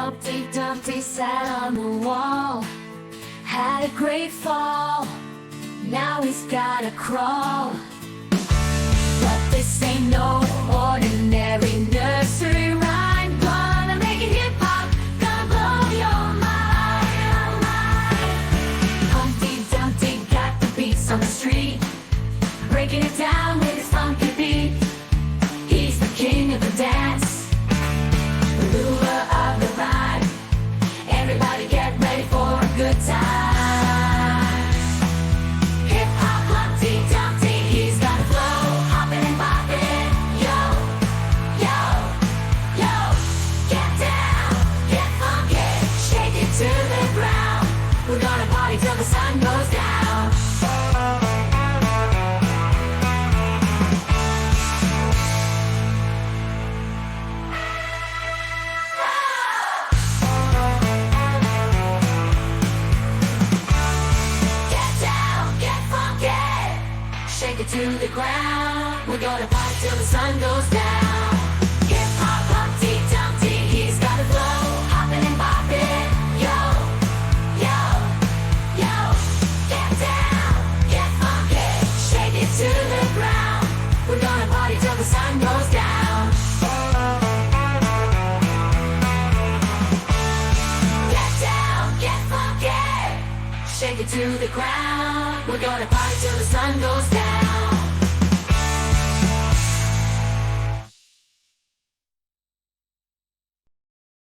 Humpty Dumpty sat on the wall, had a great fall, now he's gotta crawl. But this ain't no ordinary nursery rhyme, gonna make it hip-hop, gonna blow your mind. Humpty Dumpty got the beats on the street, breaking it down with his funky beat. He's the king of the dance, the ruler of the rhyme. Everybody get ready for a good time. Hip-hop Humpty Dumpty, he's got a flow, hopping and bopping. Yo, yo, yo, get down, get funky, shake it to the ground. We're gonna party till the sun goes down. Shake it to the ground. We're gonna party till the sun goes down. Hip-hop Humpty Dumpty, he's got a flow, hopping and bopping. Yo, yo, yo, get down, get funky, shake it to the ground. We're gonna party till the sun goes down. Get down, get funky, shake it to the ground. We're gonna party till the sun goes down.